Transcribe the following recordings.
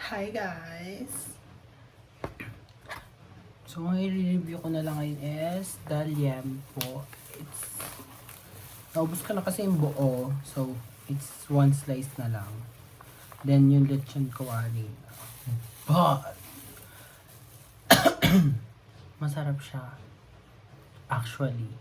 Hi guys! So, ang i-review ko na lang ngayon is the liempo. Naubos ko na kasi yung buo. So, it's one slice na lang. Then, yung lechon kawali. But, masarap siya. Actually.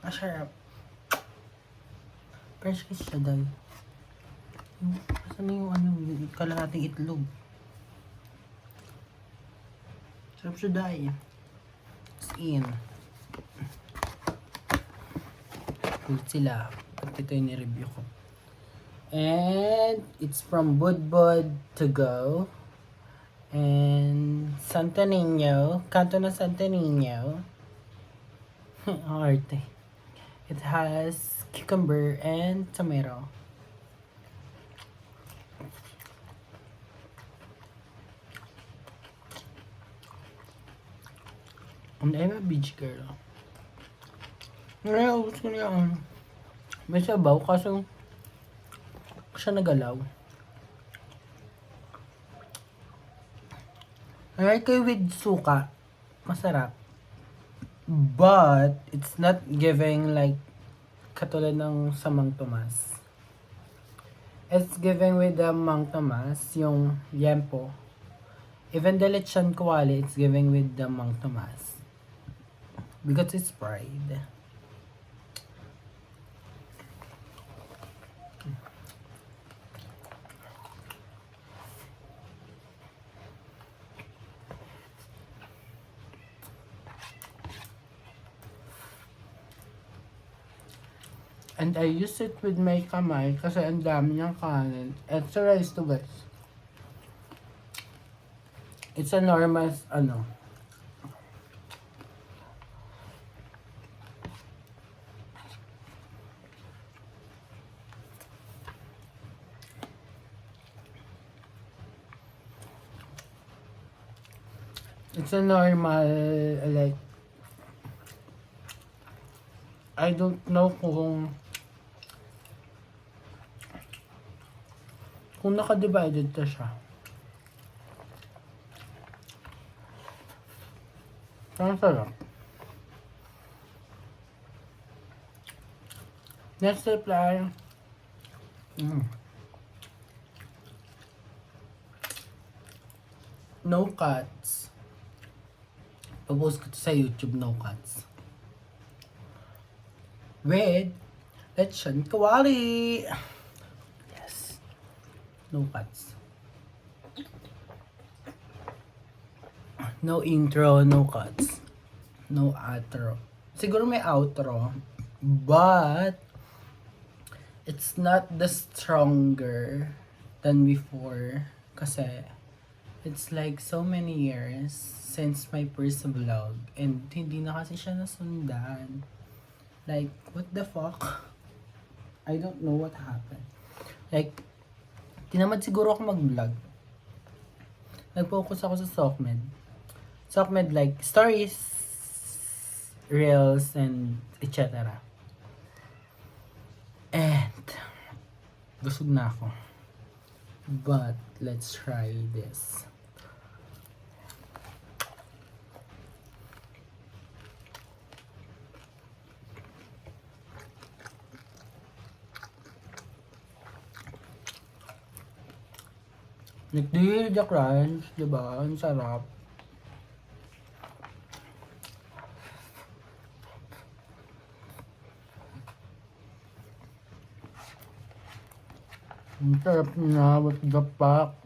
Masarap. Fresh kiss siya dahil. Saan na yung yung kalahating itlog? Sarap siya dahil. As in. Ulit sila. At ito yung ni-review ko. And it's from Budbud to go. And Santo Niño. Kanto na Santo Niño. Arte. It has cucumber and tomato. And I'm a beach girl. Ngayon, gusto ko niya may sabaw kaso siya nagalaw. I like it with suka. Masarap. But, it's not giving like katulad ng sa Mang Tomas. It's giving with the Mang Tomas, yung liempo. Even the lechon kawali, it's giving with the Mang Tomas. Because it's fried. And I use it with my kamay kasi ang dami niyang kanin. Extra rice to guys. It's a normal, it's a normal, like, I don't know kung naka-divided na siya. Ang sarap. Next reply. No cuts. Pag-post ko to sa YouTube, no cuts. With lechon kawali. Yes. No cuts. No intro, no cuts. No outro. Siguro may outro. But, it's not the stronger than before. Kasi, it's like so many years since my first vlog. And hindi na kasi siya nasundan. Like, what the fuck? I don't know what happened. Like, tinamad siguro ako mag-vlog. Nag-focus ako sa SOCMED. SOCMED like stories, reels, and etc. And, busog na ako. But, let's try this. Nagdi the crunch, diba? Ang sarap. Ang sarap na, what the fuck?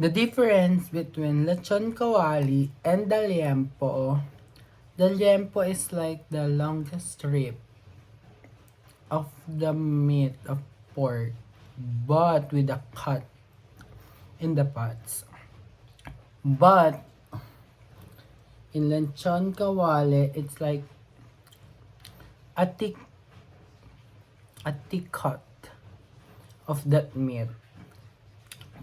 The difference between lechon kawali and the liempo is like the longest strip of the meat of pork, but with a cut in the parts. But in lechon kawali, it's like a thick, cut of that meat,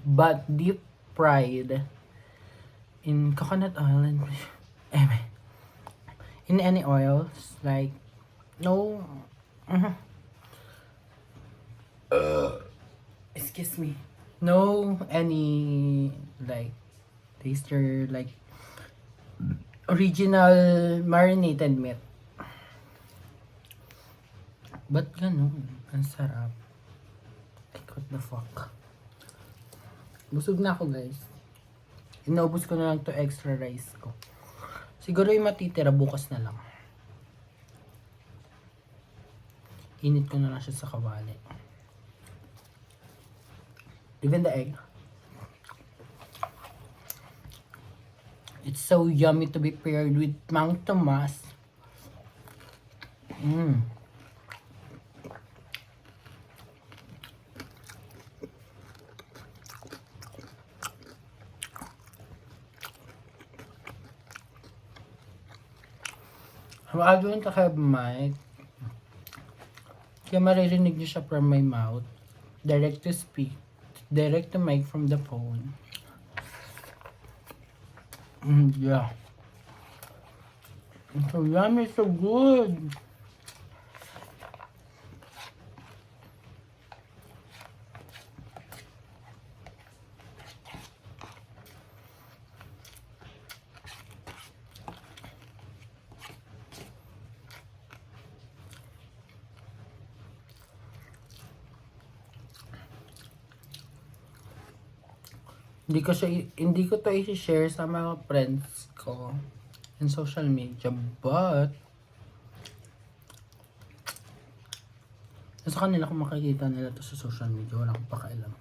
but deep fried in coconut oil and in any oils, like no, mhm. Excuse me, no any like taster, like original marinated meat. Ba't ganun? Ang sarap. Like, what the fuck? Busog na ako, guys. Inaubos ko na lang to extra rice ko. Siguro yung matitira bukas na lang. Init ko na lang siya sa kawali. Even the egg. It's so yummy to be paired with Mang Tomas. I'm going to have mic. Kaya maririnig niyo siya from my mouth. Direct to speak. Direct to mic from the phone. Yeah. It's so yummy, so good. Hindi ko to i-share sa mga friends ko in social media, but sa kanila kung makikita nila to sa social media, wala akong pakialam.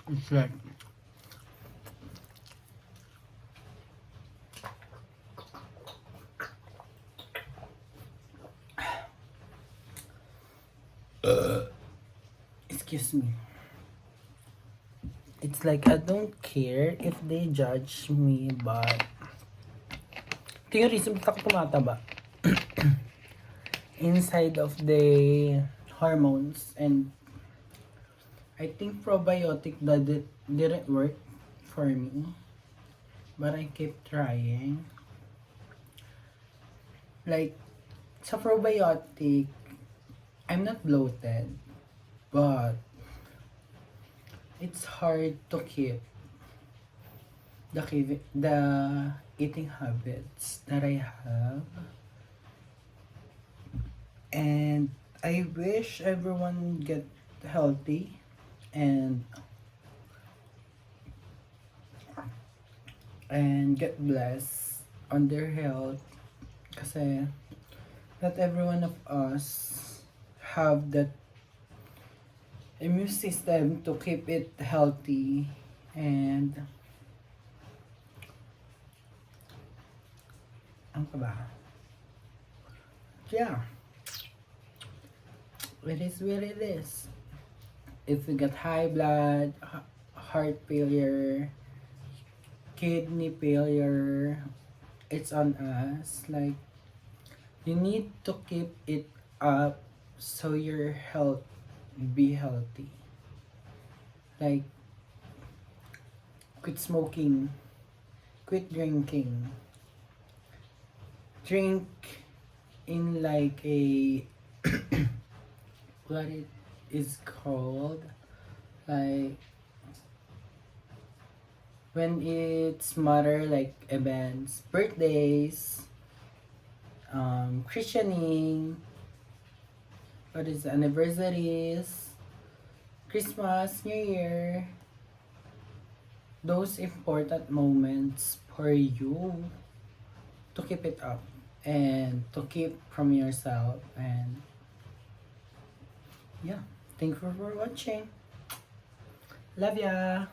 It's like excuse me. It's like I don't care if they judge me, but ito yung reason ba't ako tumataba. Inside of the hormones, and I think probiotic didn't work for me, but I kept trying. Like, sa probiotic, I'm not bloated, but it's hard to keep the eating habits that I have. And I wish everyone get healthy and get blessed on their health, kasi not every one of us have that immune system to keep it healthy. And ano pa ba? Yeah, it is what it is. If we get high blood, heart failure, kidney failure, it's on us. Like, you need to keep it up so your health be healthy. Like, quit smoking, quit drinking, drink in like a what it is called, like when it's matter, like events, birthdays, christening, what is anniversaries, Christmas, New Year, those important moments for you to keep it up and to keep from yourself. And yeah, thank you for watching. Love ya.